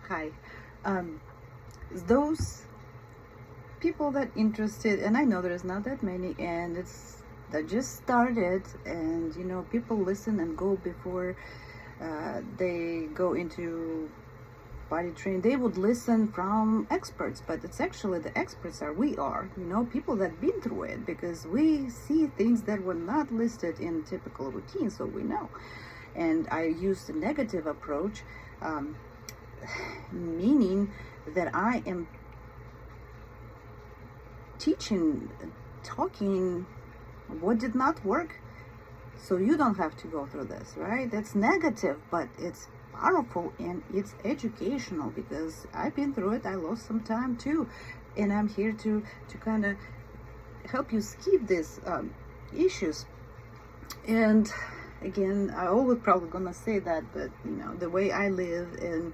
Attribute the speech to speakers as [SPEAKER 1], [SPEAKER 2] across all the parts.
[SPEAKER 1] Hi. Um, those people that interested, and I know there's not that many, and it's that just started, and people listen and go before they go into body training. They would listen from experts, but it's actually the experts are we are, people that been through it, because we see things that were not listed in typical routine, so we know. And I used a negative approach. Meaning that I am teaching, talking what did not work, so you don't have to go through this, right? That's negative, but it's powerful and it's educational, because I've been through it. I lost some time too, and I'm here to kind of help you skip these issues. And again, I always probably gonna say that, but the way I live and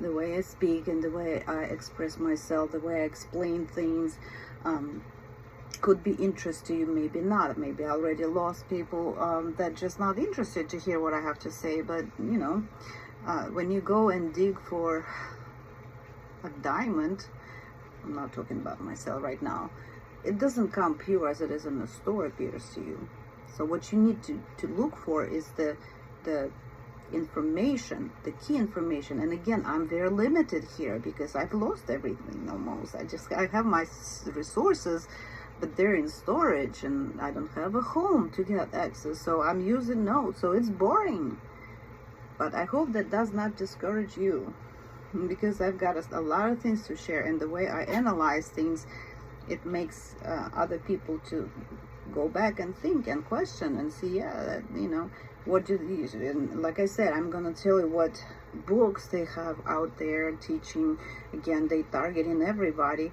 [SPEAKER 1] the way I speak and the way I express myself, the way I explain things, could be interest to you, maybe not. Maybe I already lost people that just not interested to hear what I have to say. But when you go and dig for a diamond, I'm not talking about myself right now, it doesn't come pure as it is in the store appears to you. So what you need to look for is the information, the key information. And again, I'm very limited here because I've lost everything almost. I have my resources, but they're in storage and I don't have a home to get access. So I'm using notes, so it's boring. But I hope that does not discourage you, because I've got a lot of things to share, and the way I analyze things, it makes other people to go back and think and question and see, what do these, and like I said, I'm gonna tell you what books they have out there teaching. Again, they targeting everybody.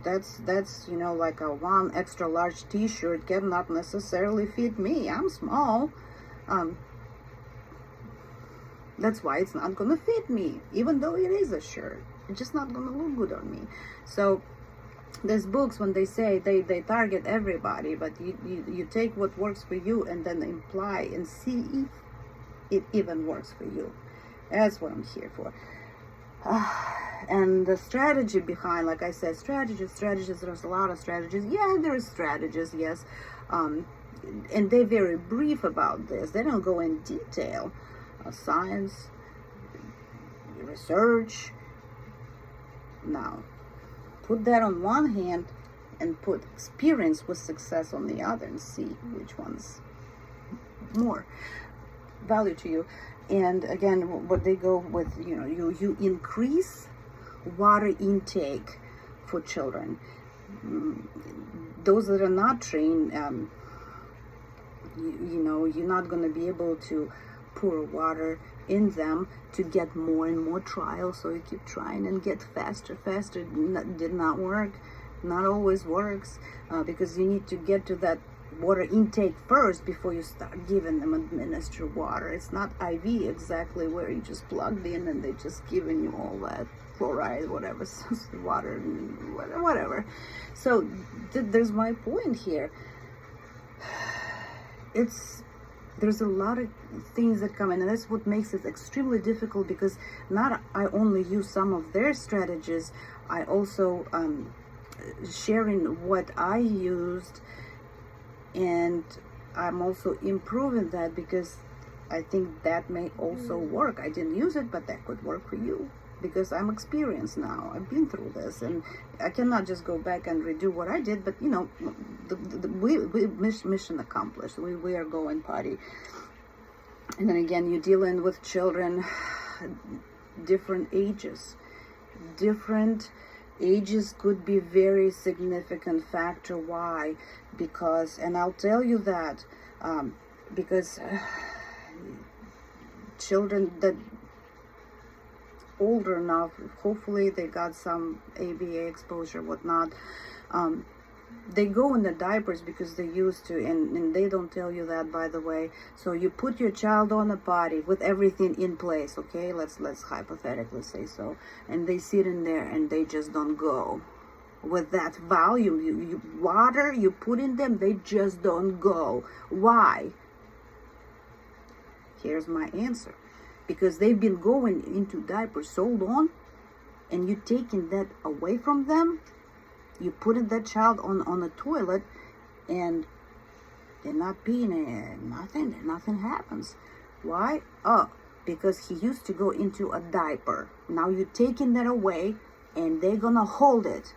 [SPEAKER 1] That's like a one extra large t-shirt cannot necessarily fit me. I'm small. That's why it's not gonna fit me, even though it is a shirt. It's just not gonna look good on me. So there's books when they say they target everybody, but you take what works for you and then imply and see if it even works for you. That's what I'm here for. And the strategy behind, like I said, strategies, there's a lot of strategies. Yeah, there's strategies, yes. And they're very brief about this. They don't go in detail. Science, research. Now, put that on one hand and put experience with success on the other and see which one's more value to you. And again, what they go with, you increase water intake for children. Those that are not trained, you're not going to be able to pour water in them to get more and more trials. So you keep trying and get faster. Did not work. Not always works, because you need to get to that water intake first before you start giving them administer water. It's not IV exactly where you just plugged in and they just giving you all that fluoride, whatever, water, whatever. So there's my point here. There's a lot of things that come in, and that's what makes it extremely difficult, because not I only use some of their strategies, I also sharing what I used, and I'm also improving that, because I think that may also work. I didn't use it, but that could work for you, because I'm experienced now. I've been through this, and I cannot just go back and redo what I did. But we mission accomplished. We are going potty. And then again, you're dealing with children, different ages. Different ages could be very significant factor. Why? Because, and I'll tell you that, because children that older enough, hopefully they got some ABA exposure, whatnot, they go in the diapers because they used to, and they don't tell you that, by the way. So you put your child on a potty with everything in place, okay, let's hypothetically say so, and they sit in there and they just don't go with that volume. You water you put in them, they just don't go. Why? Here's my answer. because they've been going into diapers so long, and you taking that away from them. You putting that child on a toilet, and they're not peeing, nothing happens. Why? Oh, because he used to go into a diaper. Now you're taking that away, and they're gonna hold it.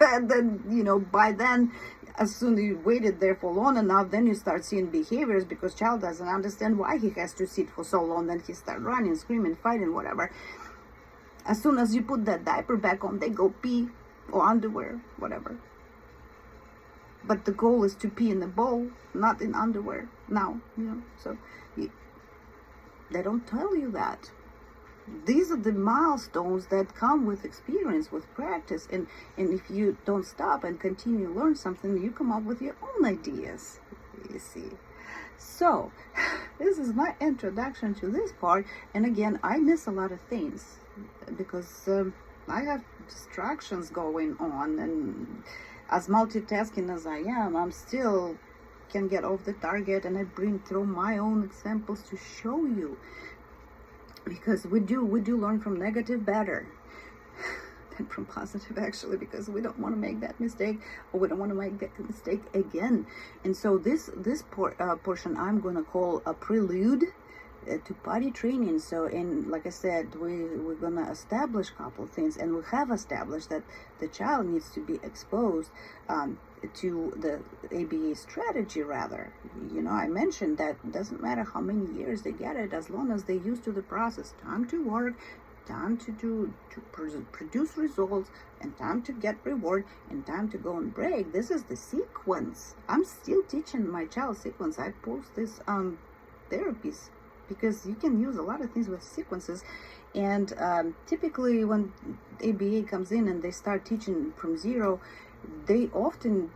[SPEAKER 1] And then, by then, as soon as you waited there for long enough, then you start seeing behaviors, because child doesn't understand why he has to sit for so long. Then he start running, screaming, fighting, whatever. As soon as you put that diaper back on, they go pee, or underwear, whatever. But the goal is to pee in the bowl, not in underwear now, So they don't tell you that. These are the milestones that come with experience, with practice. And if you don't stop and continue to learn something, you come up with your own ideas, you see. So this is my introduction to this part. And again, I miss a lot of things because I have distractions going on, and as multitasking as I am, I'm still can get off the target, and I bring through my own examples to show you, because we do learn from negative better than from positive, actually, because we don't want to make that mistake, or we don't want to make that mistake again. And so this portion I'm going to call a prelude to potty training. So, and like I said, we're gonna establish a couple things, and we have established that the child needs to be exposed to the ABA strategy. Rather, I mentioned that it doesn't matter how many years they get it, as long as they're used to the process. Time to work, time to produce results, and time to get reward, and time to go on break. This is the sequence. I'm still teaching my child sequence. I post this therapies, because you can use a lot of things with sequences. And typically when ABA comes in and they start teaching from zero, they often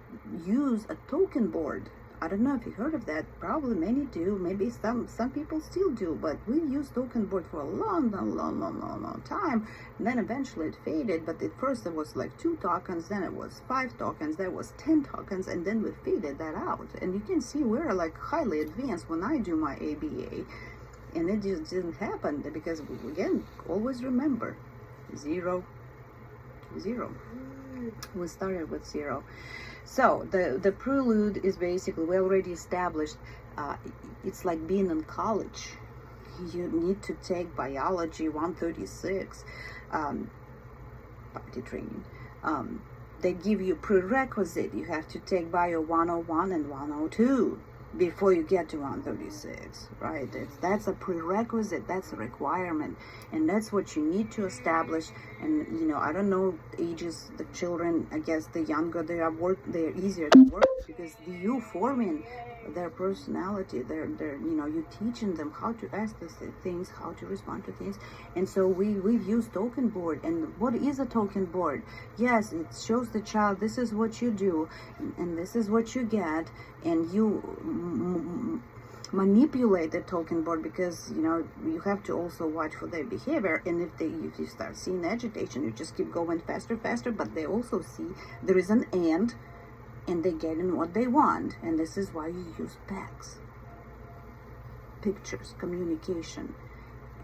[SPEAKER 1] use a token board. I don't know if you heard of that. Probably many do. Maybe some people still do. But we used token board for a long time. And then eventually it faded. But at first it was like 2 tokens. Then it was 5 tokens. Then it was 10 tokens. And then we faded that out. And you can see we're like highly advanced when I do my ABA. And it just didn't happen, because, again, always remember, 0, 0. We started with 0. So the prelude is basically, we already established, it's like being in college. You need to take biology 136, potty training. They give you prerequisite. You have to take bio 101 and 102 before you get to 136, right? That's a prerequisite, that's a requirement, and that's what you need to establish. And I don't know ages, the children, I guess the younger they are, they're easier to work, because you forming their personality, you teaching them how to ask these things, how to respond to things. And so we've used token board. And what is a token board? Yes, it shows the child, this is what you do, and this is what you get, and you manipulate the token board, because you have to also watch for their behavior. And if you start seeing agitation, you just keep going faster, but they also see there is an and they get in what they want. And this is why you use PACs, pictures, communication,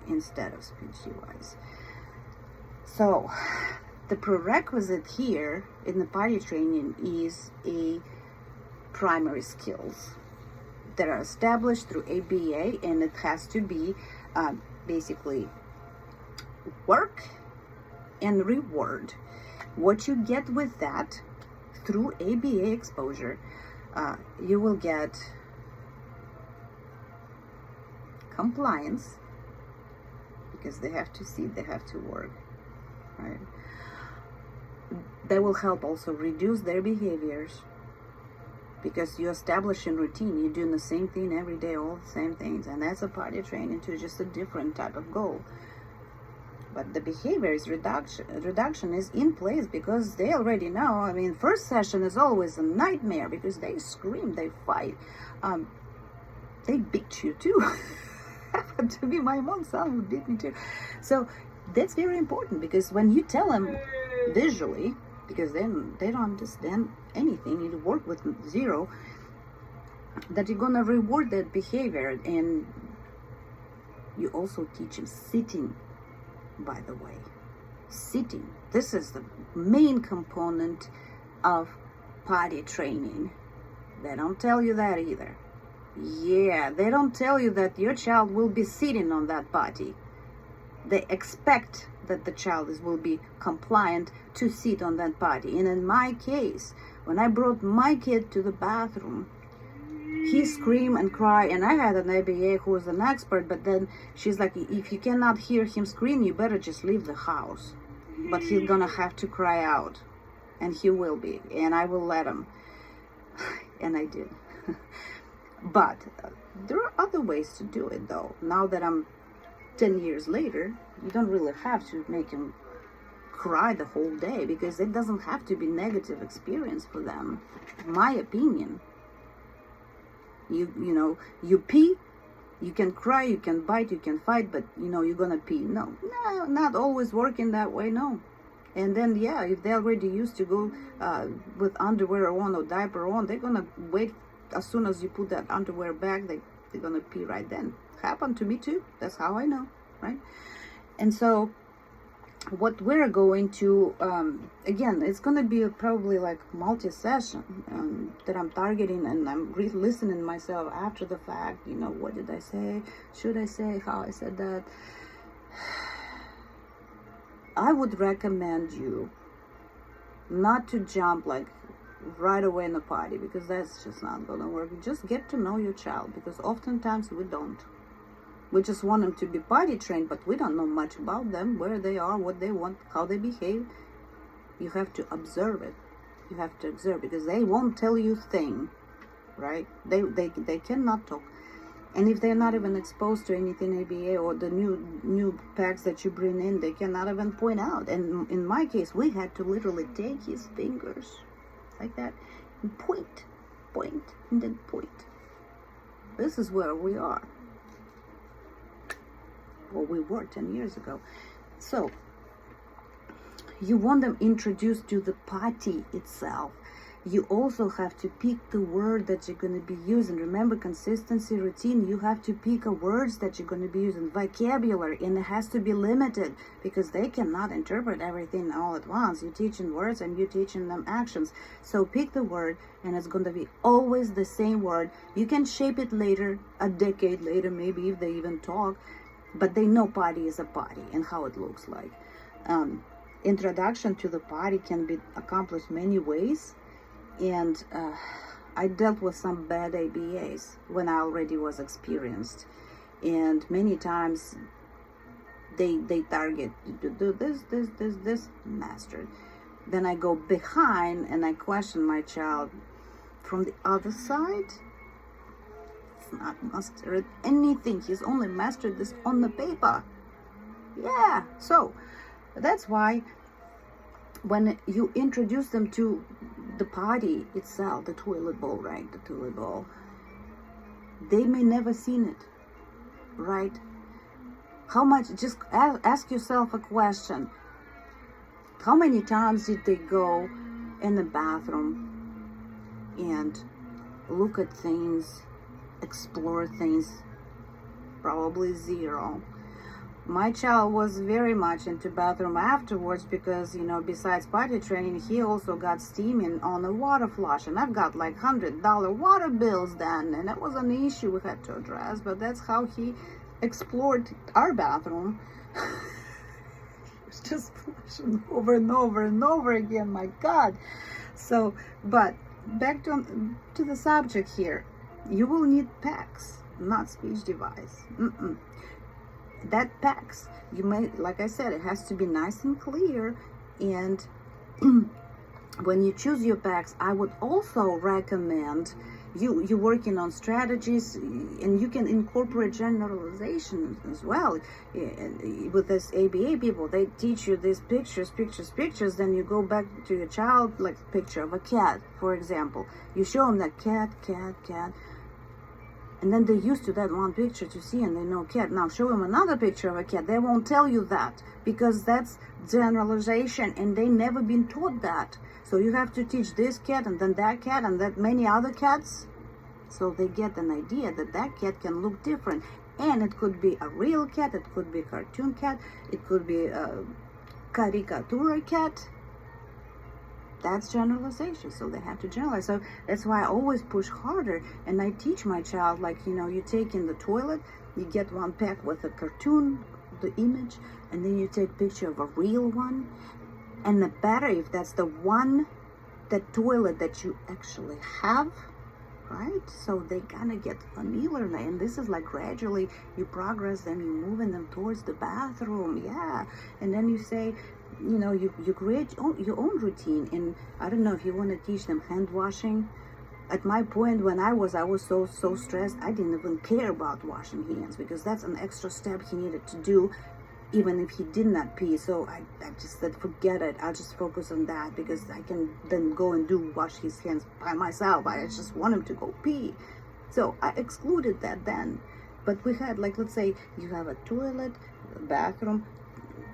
[SPEAKER 1] instead of speech device. So the prerequisite here in the potty training is a primary skills that are established through ABA, and it has to be basically work and reward. What you get with that through ABA exposure, you will get compliance, because they have to see, they have to work, right? That will help also reduce their behaviors, because you establish a routine. You're doing the same thing every day, all the same things, and that's a potty training to just a different type of goal. But the behavior is reduction is in place, because they already know. I mean, first session is always a nightmare, because they scream, they fight, they beat you too. Happened to be my mom's son who beat me too. So that's very important, because when you tell them visually, because then they don't understand anything, you work with 0, that you're gonna reward that behavior, and You also teach him sitting, by the way. Sitting. This is the main component of potty training. They don't tell you that either. Yeah, they don't tell you that your child will be sitting on that potty. They expect that the child will be compliant to sit on that potty. And in my case, when I brought my kid to the bathroom, he screamed and cried, and I had an ABA who was an expert, but then she's like, if you cannot hear him scream, you better just leave the house. But he's gonna have to cry out, and he will be, and I will let him. And I did. But there are other ways to do it, though. Now that I'm 10 years later, you don't really have to make him cry the whole day, because it doesn't have to be negative experience for them. My opinion. You pee, you can cry, you can bite, you can fight, but you're gonna pee. No, not always working that way. No. And then if they're already used to go with underwear on or diaper on, they're gonna wait. As soon as you put that underwear back, they're gonna pee right then. Happened to me too. That's how I know, right? And so what we're going to again, it's going to be probably like multi-session that I'm targeting, and I'm listening myself after the fact. What did I say? Should I say how I said that? I would recommend you not to jump like right away in the potty, because that's just not going to work. Just get to know your child, because oftentimes we don't. We just want them to be potty trained, but we don't know much about them, where they are, what they want, how they behave. You have to observe it. You have to observe, because they won't tell you thing, right? They cannot talk. And if they're not even exposed to anything ABA or the new packs that you bring in, they cannot even point out. And in my case, we had to literally take his fingers like that and point, and then point. This is where we are. Well, we were 10 years ago. So you want them introduced to the potty itself. You also have to pick the word that you're going to be using. Remember, consistency, routine. You have to pick words that you're going to be using, vocabulary, and it has to be limited, because they cannot interpret everything all at once. You're teaching words and you're teaching them actions. So pick the word, and it's going to be always the same word. You can shape it later, a decade later, maybe, if they even talk, but they know potty is a potty and how it looks like. Introduction to the potty can be accomplished many ways. And I dealt with some bad ABAs when I already was experienced, and many times they target, do this, mastered. Then I go behind and I question my child from the other side. It's not mastered anything. He's only mastered this on the paper. Yeah, so that's why when you introduce them to the potty itself, the toilet bowl, right? The toilet bowl. They may never seen it, right? How much, just ask yourself a question. How many times did they go in the bathroom and look at things, explore things? Probably zero. My child was very much into bathroom afterwards, because, besides potty training, he also got steaming on a water flush. And I've got like $100 water bills then. And that was an issue we had to address. But that's how he explored our bathroom. It's just flushing over and over and over again. My God. So, but back to the subject here. You will need PACs, not speech device. That PACs, you may, like I said, it has to be nice and clear. And when you choose your PACs, I would also recommend you working on strategies, and you can incorporate generalization as well. With this ABA people, they teach you these pictures, then you go back to your child, like picture of a cat, for example. You show them that cat, and then they're used to that one picture to see, and they know cat. Now show them another picture of a cat. They won't tell you that, because that's generalization, and they never been taught that. So you have to teach this cat, and then that cat, and that many other cats, so they get an idea that that cat can look different. And it could be a real cat, it could be a cartoon cat, it could be a caricature cat. That's generalization, so they have to generalize. So that's why I always push harder, and I teach my child, like, you take in the toilet, you get one pack with a cartoon, the image, and then you take picture of a real one. And the better if that's the toilet that you actually have, right? So they gonna get familiar, and this is like gradually you progress them, you moving them towards the bathroom, yeah. And then you say, you create your own routine. And I don't know if you want to teach them hand washing. At my point, when I was so stressed, I didn't even care about washing hands, because that's an extra step he needed to do, even if he did not pee. So I just said, forget it, I'll just focus on that, because I can then go and wash his hands by myself. I just want him to go pee. So I excluded that then. But we had, like, let's say you have a toilet, a bathroom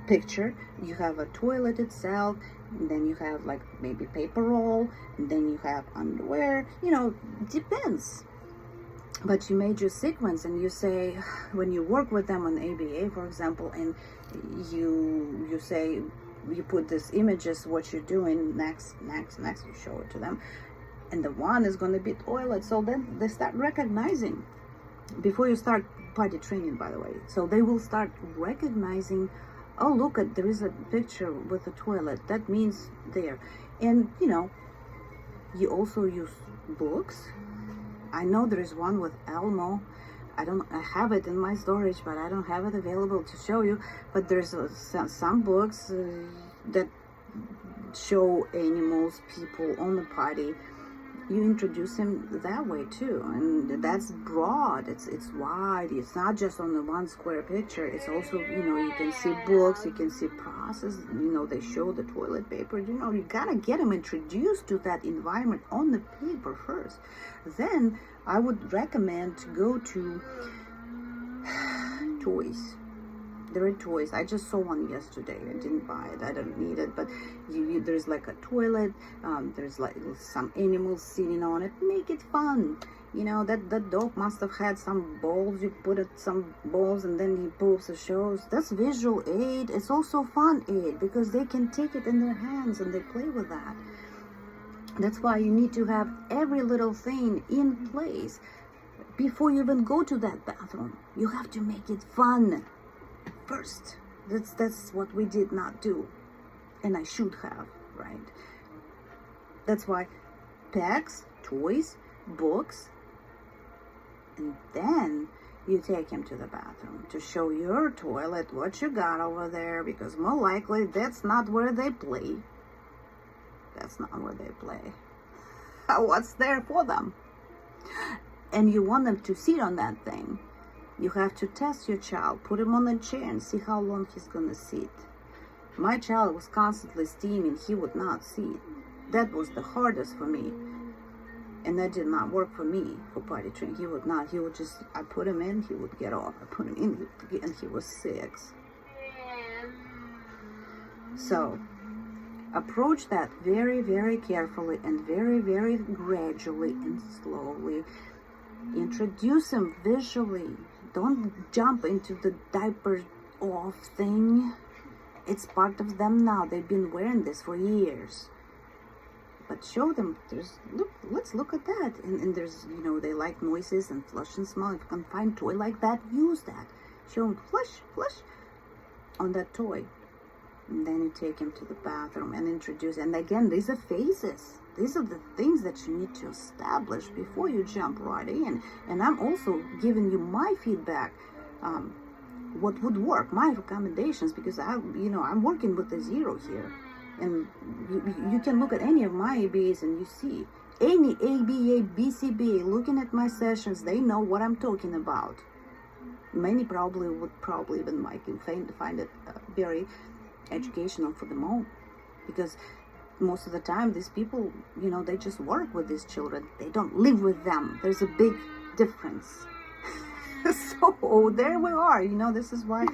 [SPEAKER 1] picture, you have a toilet itself, and then you have like maybe paper roll, and then you have underwear, depends. But you made your sequence, and you say, when you work with them on ABA, for example, and you say, you put this images, what you're doing, next, you show it to them, and the one is going to be toilet. So then they start recognizing, before you start potty training, by the way, so they will start recognizing, oh, look, there is a picture with a toilet, that means there. And you also use books. I know there is one with Elmo. I have it in my storage, but I don't have it available to show you. But there's some books that show animals, people on the potty. You introduce him that way too, and that's broad. It's wide. It's not just on the one square picture. It's also, you can see books, you can see process. They show the toilet paper. You gotta get them introduced to that environment on the paper first. Then I would recommend to go to toys. There are toys. I just saw one yesterday. I didn't buy it. I don't need it. But there's like a toilet. There's like some animals sitting on it. Make it fun. That dog must have had some balls. You put it some balls, and then he poops or shows. That's visual aid. It's also fun aid, because they can take it in their hands and they play with that. That's why you need to have every little thing in place before you even go to that bathroom. You have to make it fun first. That's what we did not do, and I should have, right? That's why packs, toys, books, and then you take him to the bathroom to show your toilet what you got over there, because more likely that's not where they play. That's not where they play. What's there for them? And you want them to sit on that thing. You have to test your child, put him on a chair and see how long he's gonna sit. My child was constantly steaming, he would not sit. That was the hardest for me. And that did not work for me for potty training. He would not, I put him in, he would get off. I put him in, and he was 6. So, approach that very, very carefully and very, very gradually and slowly. Introduce him visually. Don't jump into the diaper off thing. It's part of them now. They've been wearing this for years. But show them, let's look at that. And there's, they like noises and flush and smell. If you can find a toy like that, use that. Show them flush on that toy. And then you take him to the bathroom and introduce. And again, these are phases. These are the things that you need to establish before you jump right in. And I'm also giving you my feedback, what would work, my recommendations, because I'm working with a 0 here. And you can look at any of my ABAs and you see any ABA, BCBA, looking at my sessions, they know what I'm talking about. Many would even find it very educational for them all, because most of the time these people, they just work with these children. They don't live with them. There's a big difference. So there we are. This is why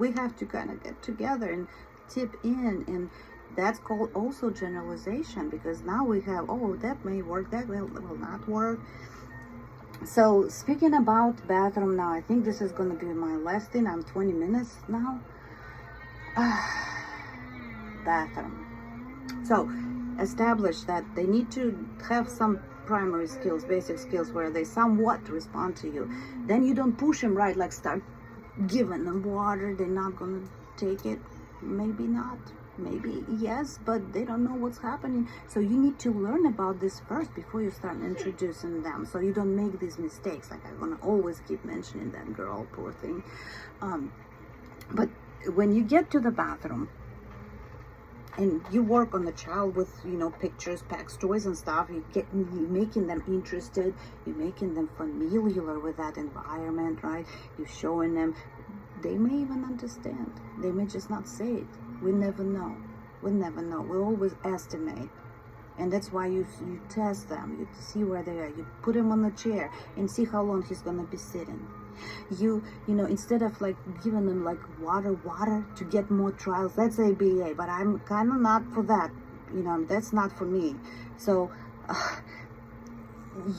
[SPEAKER 1] we have to kind of get together and tip in, and that's called also generalization, because now we have, that may work, that will not work. So speaking about bathroom now, I think this is going to be my last thing. I'm 20 minutes now. Bathroom. So establish that they need to have some primary skills, basic skills, where they somewhat respond to you. Then you don't push them, right? Like start giving them water. They're not going to take it. Maybe not. Maybe yes, but they don't know what's happening. So you need to learn about this first before you start introducing them, so you don't make these mistakes. Like I'm gonna always keep mentioning that girl, poor thing. But when you get to the bathroom and you work on the child with, you know, pictures, packs, toys and stuff, you're making them interested, you're making them familiar with that environment, right? You're showing them. They may even understand. They may just not say it. We never know. We never know. We always estimate. And that's why you test them. You see where they are. You put him on the chair and see how long he's going to be sitting. You know, instead of like giving them like water to get more trials, that's ABA, but I'm kind of not for that. You know, that's not for me. So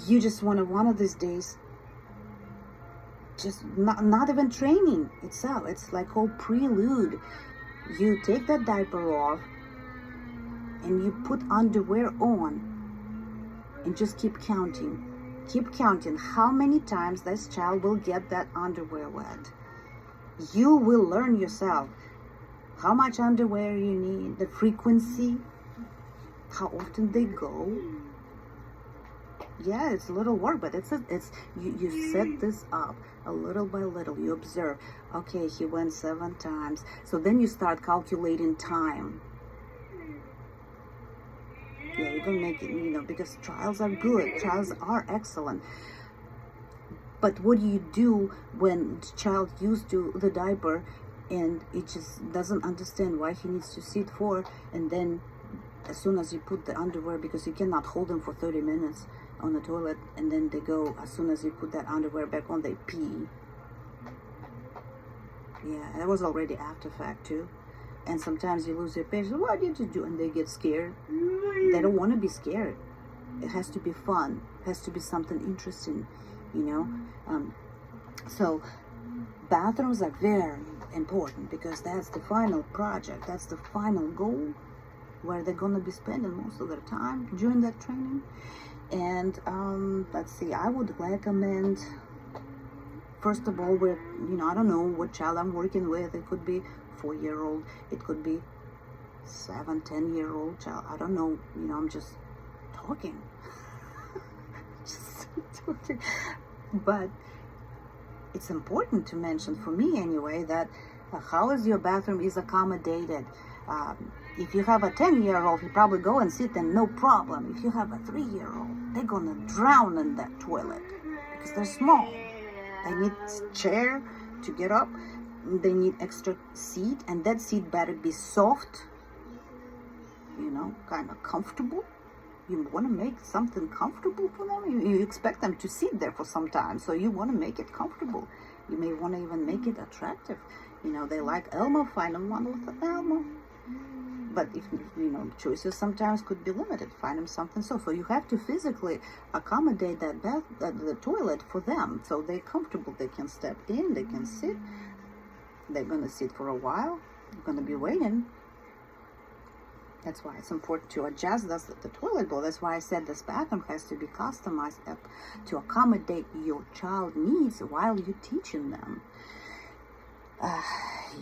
[SPEAKER 1] you just want to, one of these days, just not even training itself. It's like whole prelude. You take that diaper off and you put underwear on and just keep counting. Keep counting how many times this child will get that underwear wet. You will learn yourself how much underwear you need, the frequency, how often they go. Yeah, it's a little work, but you set this up a little by little. You observe, okay, he went 7 times. So then you start calculating time. Yeah, you don't make it, you know, because trials are good. Trials are excellent. But what do you do when the child used to the diaper and it just doesn't understand why he needs to sit for, and then as soon as you put the underwear, because you cannot hold them for 30 minutes on the toilet, and then they go, as soon as you put that underwear back on, they pee. Yeah, that was already after fact too. And sometimes you lose your patience. What did you do? And they get scared. They don't want to be scared. It has to be fun. It has to be something interesting, you know. So bathrooms are very important because that's the final project. That's the final goal where they're going to be spending most of their time during that training. And let's see, I would recommend, first of all, with, you know, I don't know what child I'm working with. It could be 4-year-old, it could be 7-10-year-old child. I don't know, you know, I'm just talking. Just talking. But it's important to mention, for me anyway, that how is your bathroom is accommodated. If you have a 10-year-old, you probably go and sit and no problem. If you have a 3-year-old, they're gonna drown in that toilet because they're small. They need chair to get up. They need extra seat, and that seat better be soft, you know, kind of comfortable. You want to make something comfortable for them. You expect them to sit there for some time, so you want to make it comfortable. You may want to even make it attractive. You know, they like Elmo, find them one with the Elmo. But if, you know, choices sometimes could be limited, find them something so you have to physically accommodate that the toilet for them, so they're comfortable. They can step in, they can sit. They're going to sit for a while. They're going to be waiting. That's why it's important to adjust the toilet bowl. That's why I said this bathroom has to be customized up to accommodate your child needs while you're teaching them.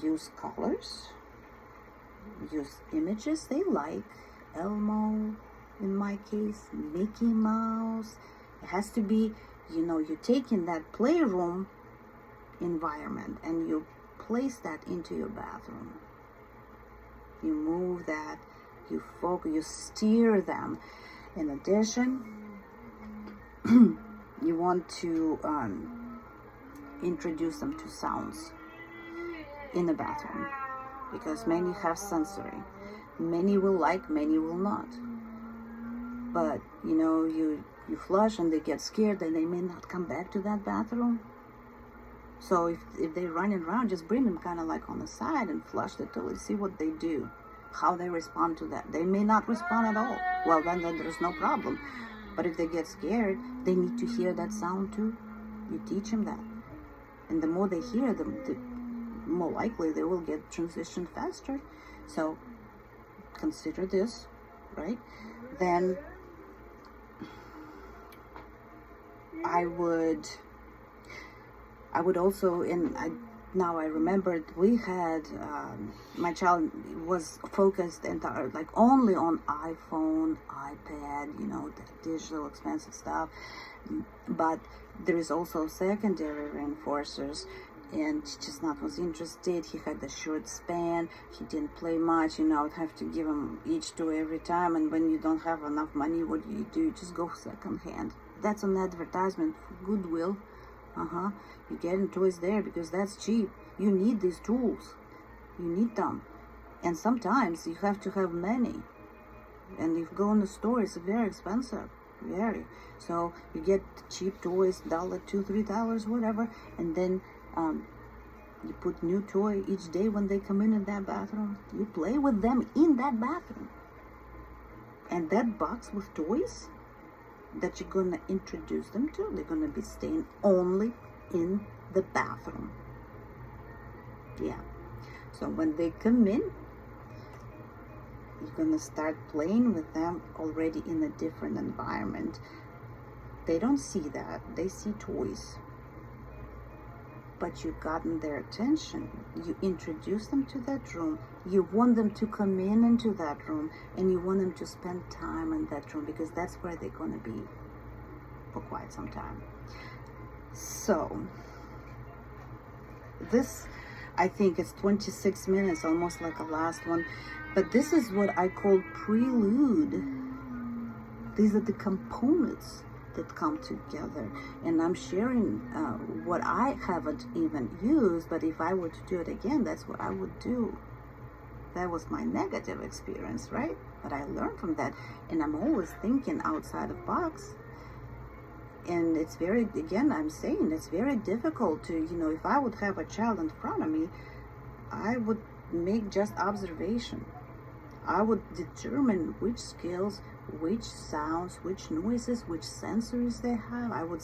[SPEAKER 1] Use colors. Use images they like. Elmo, in my case, Mickey Mouse. It has to be, you know, you're taking that playroom environment and you place that into your bathroom. You move that, you focus, you steer them. In addition, you want to introduce them to sounds in the bathroom, because many have sensory. Many will like, many will not. But, you know, you flush and they get scared and they may not come back to that bathroom. So if they're running around, just bring them kind of like on the side and flush the toilet, see what they do, how they respond to that. They may not respond at all. Well, then there's no problem. But if they get scared, they need to hear that sound too. You teach them that. And the more they hear them, the more likely they will get transitioned faster. So consider this, right? Then I would also, now I remembered, we had, my child was focused like only on iPhone, iPad, the digital expensive stuff. But there is also secondary reinforcers, and he just not was interested. He had a short span. He didn't play much. I'd have to give him each toy every time. And when you don't have enough money, what do? You just go second hand. That's an advertisement for Goodwill. You're getting toys there because that's cheap. You need these tools. You need them. And sometimes you have to have many. And if you go in the store, it's very expensive. Very. So you get cheap toys, $1, $2, $3, whatever. And then you put new toy each day when they come in that bathroom. You play with them in that bathroom. And that box with toys that you're going to introduce them to, they're going to be staying only in the bathroom. Yeah. So when they come in, you're going to start playing with them already in a different environment. They don't see that. They see toys. But you've gotten their attention. You introduce them to that room. You want them to come into that room, and you want them to spend time in that room because that's where they're going to be for quite some time. So this, I think it's 26 minutes, almost like a last one. But this is what I call prelude. These are the components that come together, and I'm sharing what I haven't even used, but if I were to do it again, that's what I would do. That was my negative experience, right? But I learned from that, and I'm always thinking outside of the box. And it's I'm saying it's very difficult to, if I would have a child in front of me, I would make just observation. I would determine which skills, which sounds, which noises, which sensories they have. I would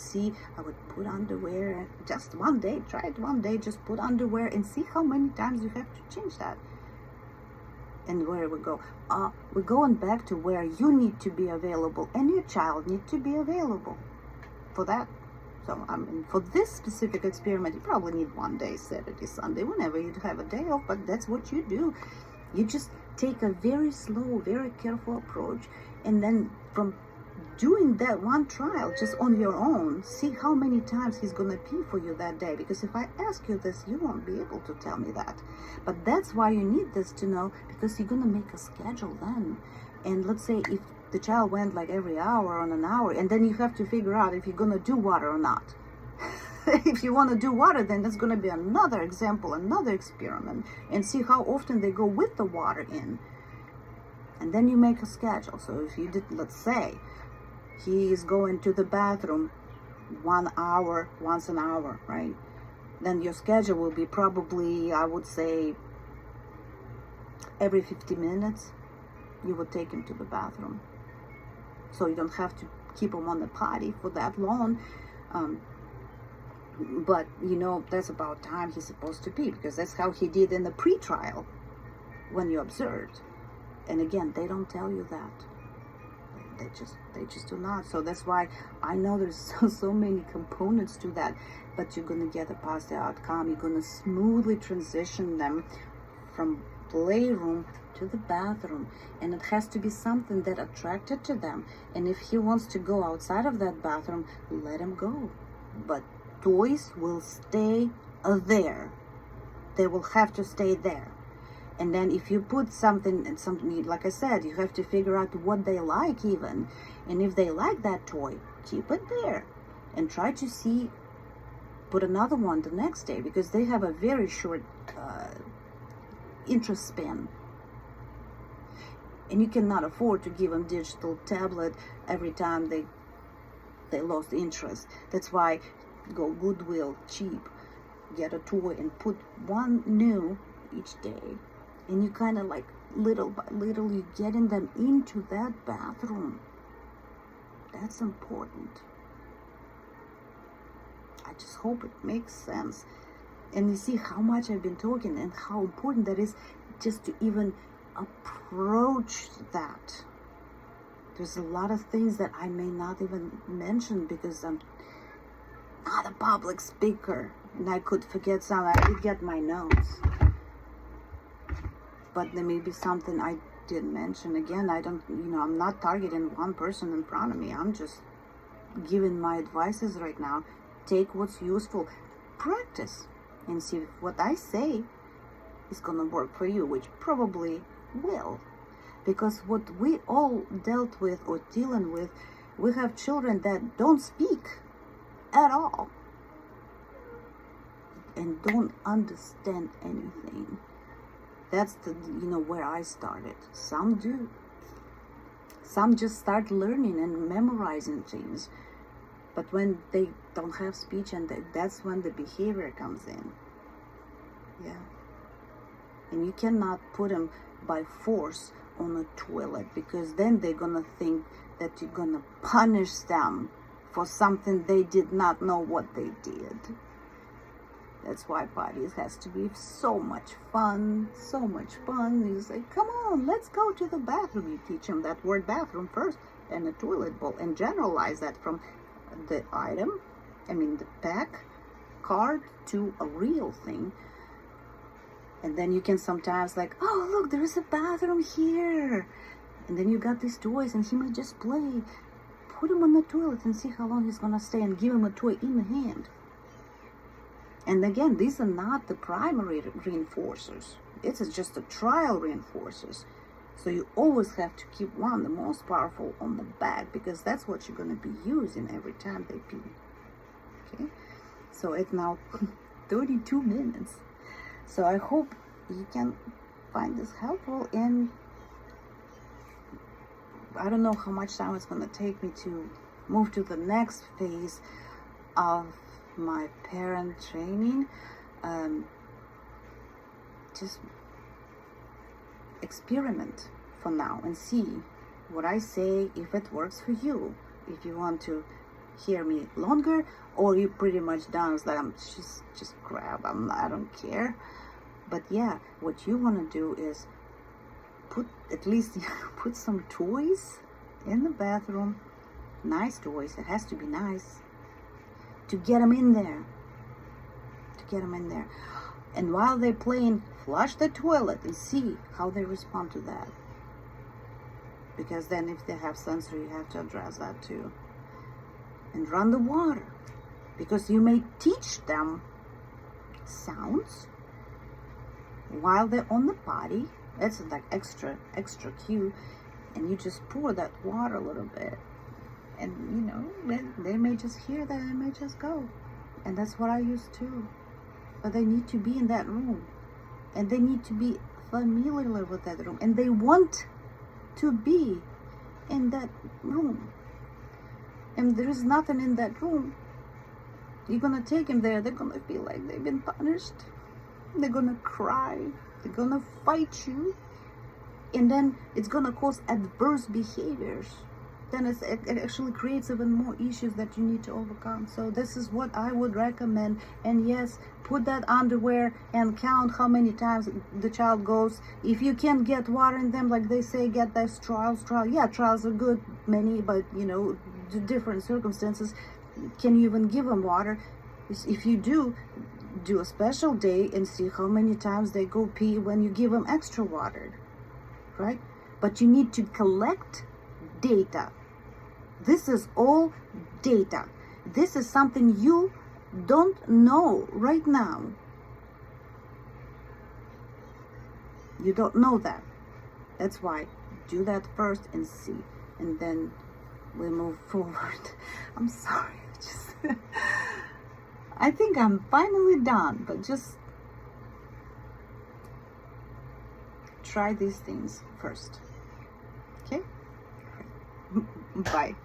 [SPEAKER 1] put underwear, just one day, try it one day, just put underwear and see how many times you have to change that. And where we go. We're going back to where you need to be available and your child need to be available for that. So for this specific experiment, you probably need one day, Saturday, Sunday, whenever you have a day off, but that's what you do. You just take a very slow, very careful approach, and then from doing that one trial just on your own, see how many times he's going to pee for you that day. Because if I ask you this, you won't be able to tell me that. But that's why you need this to know, because you're going to make a schedule then. And let's say if the child went like every hour on an hour, and then you have to figure out if you're going to do water or not. If you want to do water, then that's going to be another example, another experiment, and see how often they go with the water in. And then you make a schedule. So if you did, let's say, he is going to the bathroom 1 hour, once an hour, right? Then your schedule will be probably, I would say, every 50 minutes, you would take him to the bathroom. So you don't have to keep him on the potty for that long. But, that's about time he's supposed to pee, because that's how he did in the pre-trial when you observed. And again, they don't tell you that. They just do not. So that's why I know there's so many components to that, but you're going to get a positive outcome. You're going to smoothly transition them from playroom to the bathroom, and it has to be something that attracted to them. And if he wants to go outside of that bathroom, let him go. But toys will stay there. They will have to stay there. And then if you put something, like I said, you have to figure out what they like even. And if they like that toy, keep it there. And try to put another one the next day, because they have a very short interest span. And you cannot afford to give them digital tablet every time they lost interest. That's why go Goodwill, cheap, get a toy and put one new each day. And you kind of like little by little, you getting them into that bathroom. That's important. I just hope it makes sense. And you see how much I've been talking and how important that is just to even approach that. There's a lot of things that I may not even mention because I'm not a public speaker and I could forget some. I did get my notes. But there may be something I didn't mention. Again, I'm not targeting one person in front of me. I'm just giving my advices right now. Take what's useful. Practice and see if what I say is going to work for you, which probably will. Because what we all dealt with or dealing with, we have children that don't speak at all and don't understand anything. That's where I started. Some do. Some just start learning and memorizing things. But when they don't have speech, and that's when the behavior comes in. Yeah. And you cannot put them by force on a toilet, because then they're gonna think that you're gonna punish them for something they did not know what they did. That's why potties has to be so much fun, so much fun. You say, come on, let's go to the bathroom. You teach them that word bathroom first and the toilet bowl, and generalize that from the item, the pack card, to a real thing. And then you can sometimes oh, look, there is a bathroom here. And then you got these toys and he may just play. Put him on the toilet and see how long he's gonna stay, and give him a toy in the hand. And again, these are not the primary reinforcers. This is just the trial reinforcers. So you always have to keep one, the most powerful, on the back, because that's what you're going to be using every time they pee. Okay? So it's now 32 minutes. So I hope you can find this helpful, and I don't know how much time it's going to take me to move to the next phase of my parent training. Just experiment for now and see what I say, if it works for you. If you want to hear me longer, or you pretty much done, it's I'm just crap, I don't care. But yeah, what you want to do is put some toys in the bathroom, nice toys. It has to be nice, to get them in there. And while they're playing, flush the toilet and see how they respond to that. Because then if they have sensory, you have to address that too. And run the water, because you may teach them sounds while they're on the potty. That's extra cue. And you just pour that water a little bit. And they may just hear that, they may just go. And that's what I used to. But they need to be in that room, and they need to be familiar with that room, and they want to be in that room. And there is nothing in that room. You're gonna take them there, they're gonna feel like they've been punished. They're gonna cry, they're gonna fight you, and then it's gonna cause adverse behaviors. Then it actually creates even more issues that you need to overcome. So this is what I would recommend. And yes, put that underwear and count how many times the child goes. If you can't get water in them, like they say, get those trials. Yeah, trials are good, many, but different circumstances. Can you even give them water? If you do a special day and see how many times they go pee when you give them extra water, right? But you need to collect data. This is all data. This is something you don't know right now. You don't know that. That's why do that first and see, and then we move forward. I'm sorry, I think I'm finally done, but just try these things first. Okay? Bye.